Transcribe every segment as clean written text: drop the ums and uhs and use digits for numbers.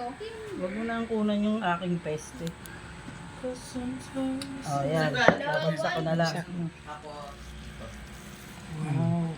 Huwag mo na ang kunan yung aking peste. Oh, yan. Babagsak ko na lang. Oh.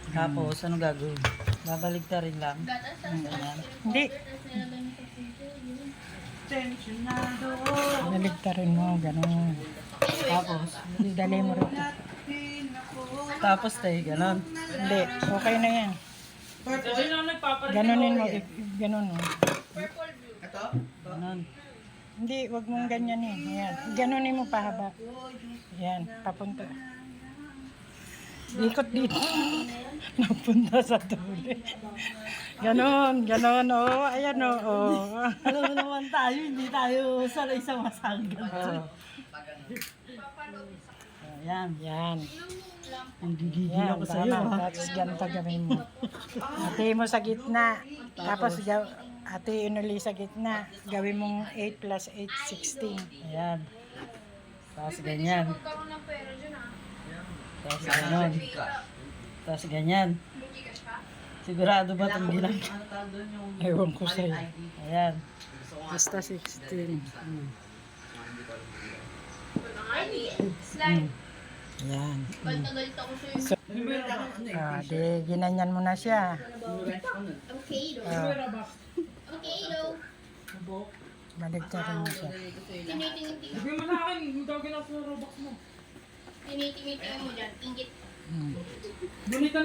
Tapos, ano gagawin? Babalik ka rin lang. Ganyan. Hindi. Baligtarin mo, gano'n. Tapos, Dali mo rin. tapos tayo, ganon. Hindi, okay na yan. Ganonin mo, gano'n mo. Ganon. Hindi, wag mong ganyan eh. Yan. Ganonin mo pahaba. Yan, papunta. Ikot dito. Napunta sa tuli. Ganon, ganon. Oh, ayan oh. Alam mo naman tayo, hindi tayo sanay sa masagan. Yan. Yan. Ang gigigil Yan, ako sa'yo. tama. Tapos ganito gawin mo. Ate mo sa gitna. Tapos ate inuli sa gitna. Gawin mong 8 plus 8, 16. Ayan. Tapos ganyan. Tapos ganon. Tapos ganyan. Sigurado ba itong ginagawa? Ewan ko sa'yo. Ayan. Basta 16. Yan. Di ginanyan mo na siya. Baligtarin mo siya. Tinitingin mo dyan, ingit.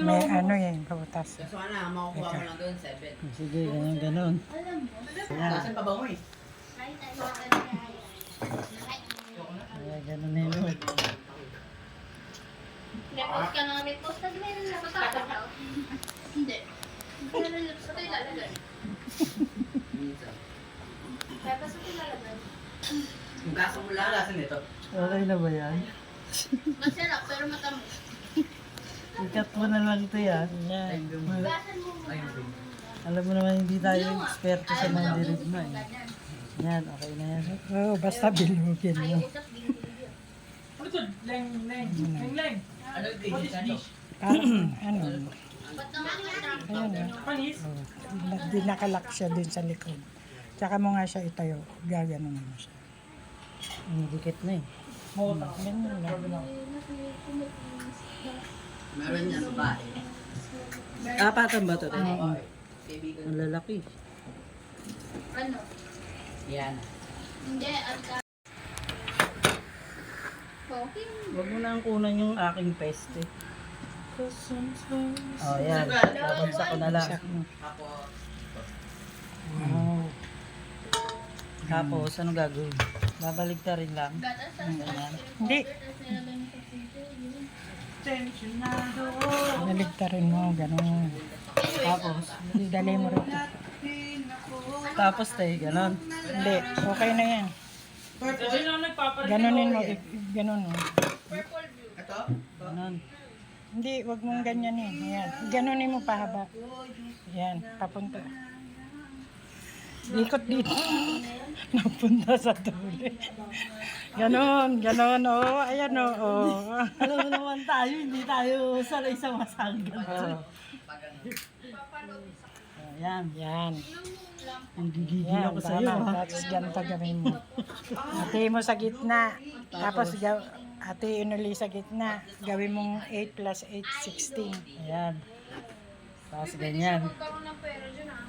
May ano yan, kabutas. So ano, makukuha mo lang doon, 7. Sige, ganyan, ganon. Alam mo, Ayan. Saan pa ba mo eh? kahit tayo kaya. Ayan, ganon na yun. Repost ka ng repost, pag meron na matapos daw. Hindi. Meron na sa ito ilalagay. Kaya pa sa ito ilalagay. Yung kaso mo lang, lasan nito. Okay na ba yan? Masarap pero matamis. Ikat mo na lang ito yan. Yan. Gasan mo muna. Alam mo naman hindi tayo eksperto sa mga dirigma eh. Yan, okay na yan. Oo, basta bilugin mo. Usap din. Ano yung ano? Parang ano, Ba't naman ayan Di nakalak siya dun sa likod. Tsaka mo nga siya itayo. Gaganon mo siya. Dikit na eh. Ganyan lang. Meron niya babae. Apatan ba ito? Baby ko. Ang lalaki. Ano? Yan. Hindi, at okay. Huwag mo na ang kunan yung aking peste. Oh, yan. Babagsak ko na lang. Tapos, Oh. Tapos, ano gagawin? Babalik ka rin lang. Gatas sa Ganyan. Hindi. Baligtarin mo, gano'n. Tapos, Dali mo rin. tapos tayo, ganon. Hindi, okay na yan. Ganonin mo, gano'n mo. ito? Ganon. Hindi, wag mong ganyan eh. Yan. Ganonin mo pahaba. Yan, papunta. Ikot dito. Napunta sa tuli. Ganon, ganon. Oh, ayan oh. Alam mo naman tayo, hindi tayo sanay sa masagan. Yan. Yan. Ang gigigil Yan, ako sa'yo. tama. Tapos ganito gawin mo. Ate mo sa gitna. Tapos ate inuli sa gitna. Gawin mong 8 plus 8, 16. Ayan. Tapos ganyan. Magkaroon ng pera dyan ah.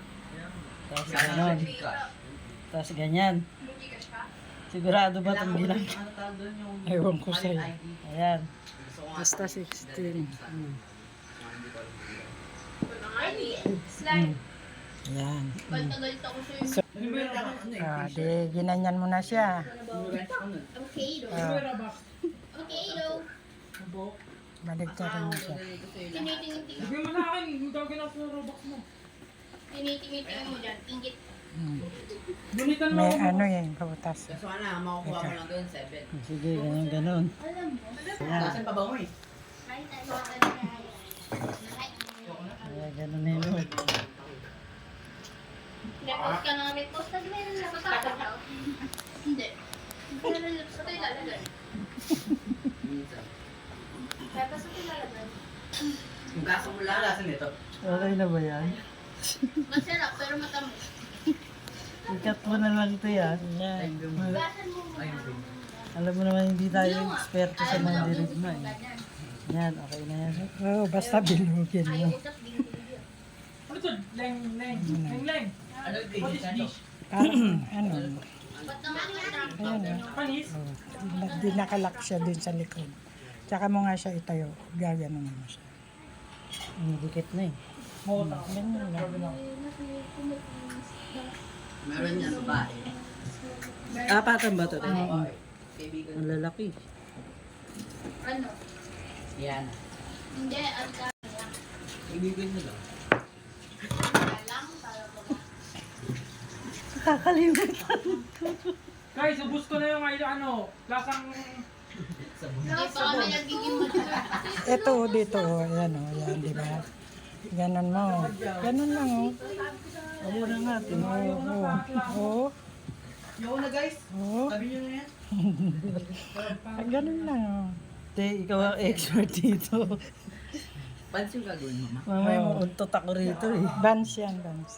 Tapos ganon. Tapos ganyan. Sigurado ba itong ginagawa? Ano tawag doon yung Ewan ko sa'yo. Ayan. Basta 16. Slide. Yan. Galit ako sa'yo. Di ginanyan mo na siya. Okay, do. Okay, do. Baligtarin mo siya. Tinitingin mo dyan, ingit. May ano yan, kabutas. So ano, makukuha mo lang doon, 7. Sige, ganyan, ganon. Alam mo, Ayan. Saan pa ba mo eh? kahit tayo kaya. Ayan, ganon na yun. Repost ka ng repost, pag meron na matapos daw. Hindi. Meron na sa ito ilalagay. Kaya pa sa ito ilalagay. Yung kaso mo lang, lasan nito. Okay na ba yan? Masarap pero matamis. Ikat mo na lang ito yan. Yan. Hugasan mo muna. Alam mo naman hindi tayo eksperto sa mga dirigma eh. Yan, okay na yan. Oo, basta bilugin mo. Usap din video. Ano to? Leng. Ano yung dish? Parang ano, Ba't naman yung ayan Panis? di nakalak siya dun sa likod. Tsaka mo nga siya itayo, gaganon mo siya. Dikit na eh. Ganyan lang. Meron yan babae. Apatan ba ito? Kaibigan. Ang lalaki. Ano? Yan. Hindi, ang kanya. Kaibigan mo lang. Lang, para ba? Kakalimutan. Guys, ubus ko na yung lasang... Hindi pa kami nagiging mature. Ito dito, ayan o, yan, di ba? Ganon mo. Ganon lang o. Ako na nga. Oo. Yo na guys. Oo. Sabi nyo na yan. Ganon lang o. Te, ikaw ang expert dito. Pansin gagawin mo, ma? Mamaya mo untot ako rito eh. Buns yan, buns.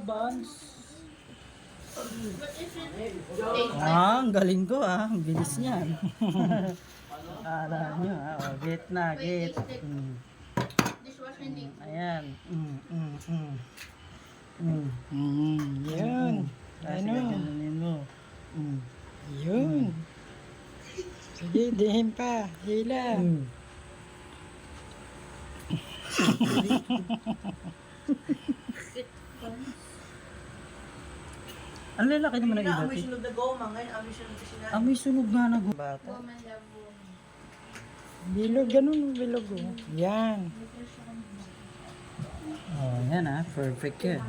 Buns. Ah, ang galing ko ah. Ang bilis niyan. Akala nyo ah. O, get na, get. Dishwash hindi. Ayan. Yun. Kasi Ano? gaganin mo. Yun. Sige, dihin pa. Hila. Ang lalaki naman ng iba. Amoy sunog na goma. Ngayon, amoy sunog na sinabi. May sunog nga na bata. Woman love woman. Bilog, ganun o, bilog o. Yan. Oh, yan ah. Perfect yan.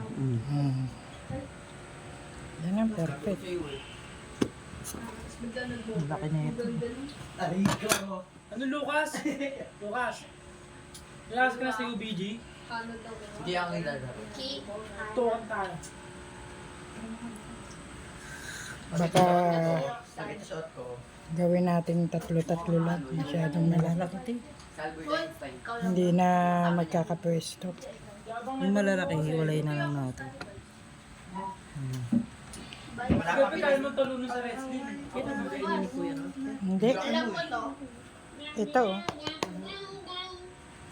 Yan ang perfect. Ang laki na ito. Ano, Lucas? Lucas. Relax ka na sa UBG. Hindi ako kilala. Tuwan tayo. Baka Sakit sa suot ko. gawin natin tatlo-tatlo lang. Masyadong malalaki. Salver Einstein. Hindi na magkakapwesto. Yung malalaki, hiwalay na lang natin. Siyempre kaya mo talunin sa wrestling. Hindi. Alam mo to? Ito o.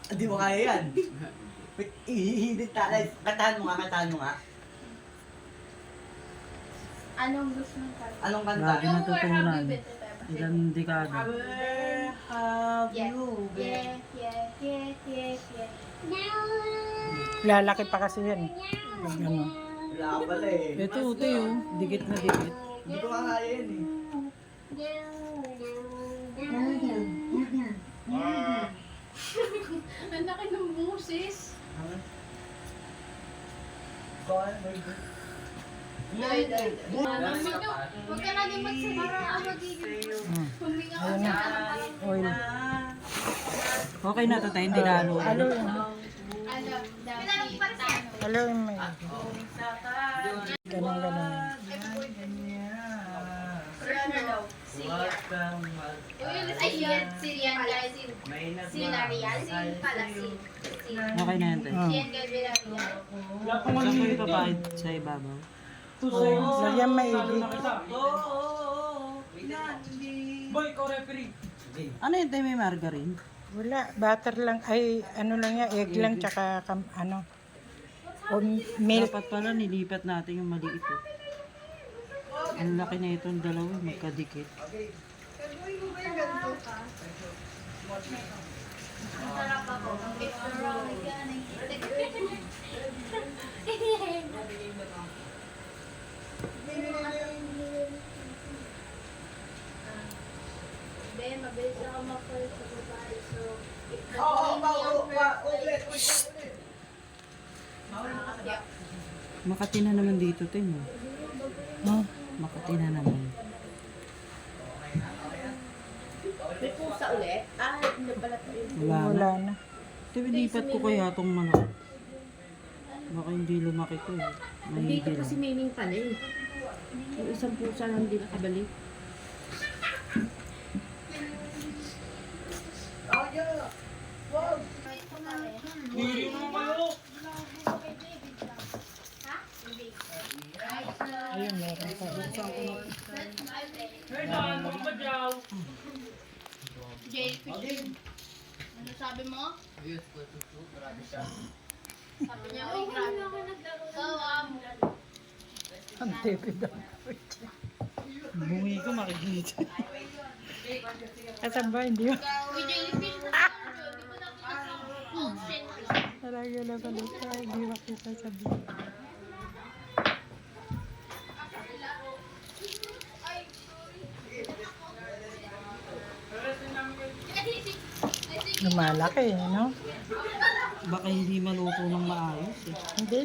Hindi mo kaya yan. Hindi talay. Katahan mo nga. Anong gusto ng kanya? Anong kanta? Lagi natutunan. Bit, Peppa. Ilang dekada. Where have Yeah. you been? Yeah. Lalaki pa kasi yan. Pag ano. Wala ka pala eh. Ito, ito yung dikit na dikit. Hindi ko nga kaya yan eh. Ang laki ng busis. Huwag ka na din magsabara. Ang magiging huminga ka Ayun na. na. Oil. Okay na to tayo, hindi lalo. Halo yun. Ano, dati, tano. Halo yun may. Ganun, ganun. Ano daw? Syria. Ay, yan. Syrian guys. Sinarial. Sin pala. Sin. Okay na yan tayo. Yan Gabriel. Wala pang Saan mo maliit ipapahid sa ibabaw? 2 seconds. Lagyan maigi. Boy, ikaw referee. Ano yun tayo, may margarine? Wala. Butter lang. Ay, ano lang yan. Egg lang tsaka ano. O milk. Dapat pala nilipat natin yung maliit eh. Ang laki na itong dalawa, magkadikit. Sarap ako. Picture. Ben, mabilis ako mag-fall sa babae. So, Makati na naman dito, Tim. Oh. Makati na naman. may pusa ulit? Ah, hindi pala tayo. Wala na. Wala na. Tiba, lipat ko kaya itong manok. Baka hindi lumaki to eh. Dito Mahigil. kasi may ming pala eh. Yung isang pusa lang hindi nakabalik. Hindi mo kayo. Ha? Hindi. jellyfish. Ano sabi mo? Sabi niya, uy, grabe. Ikaw, Ang tipid daw. Bungi ko makikita. Asan ba? Hindi mo. uy, jellyfish. Di ba nakita sa ocean? Talaga na pala siya. Hindi makita sa video. Lumalaki, no? Baka hindi maluto ng maayos eh. Hindi.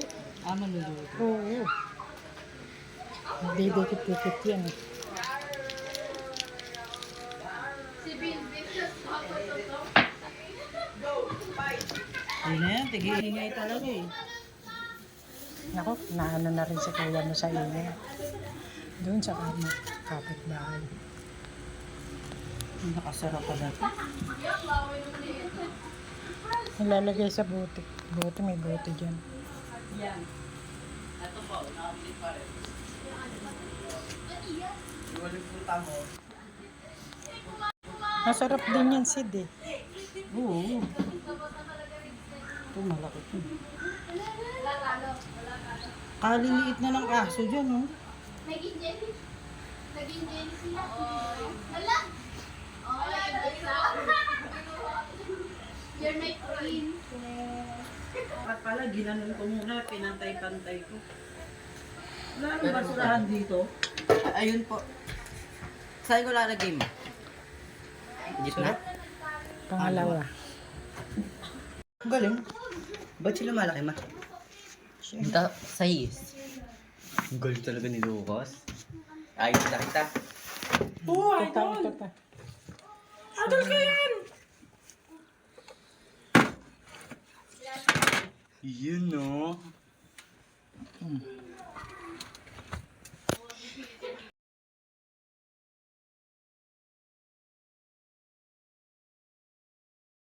Maluluto. Oo. Hindi dikit-dikit yan. Si Bill, Ayun na yan, tigingay talaga eh. Nako, naano na rin si kuya mo sa iyo. Doon sa kama, kapitbahay. Nakasarap pa dati. Nilalagay sa bote. Bote, may bote dyan. Masarap din yan, Sid eh. Oo. Ito malaki ito. Kaliliit na ng aso dyan, oh. naging jelly. Naging jelly sila. Hala! Wala yung isa. You're my queen. At pala, ginanon ko muna, pinantay-pantay ko. Wala nang basurahan dito. Ayun po. Saan ko lalagay mo? Gitna? Pangalawa. Ang galing. Ba't sila malaki ma? Size. Ang galing talaga ni Lucas. Ayos na kita. Ito pa. Adol ka yan! Yun no.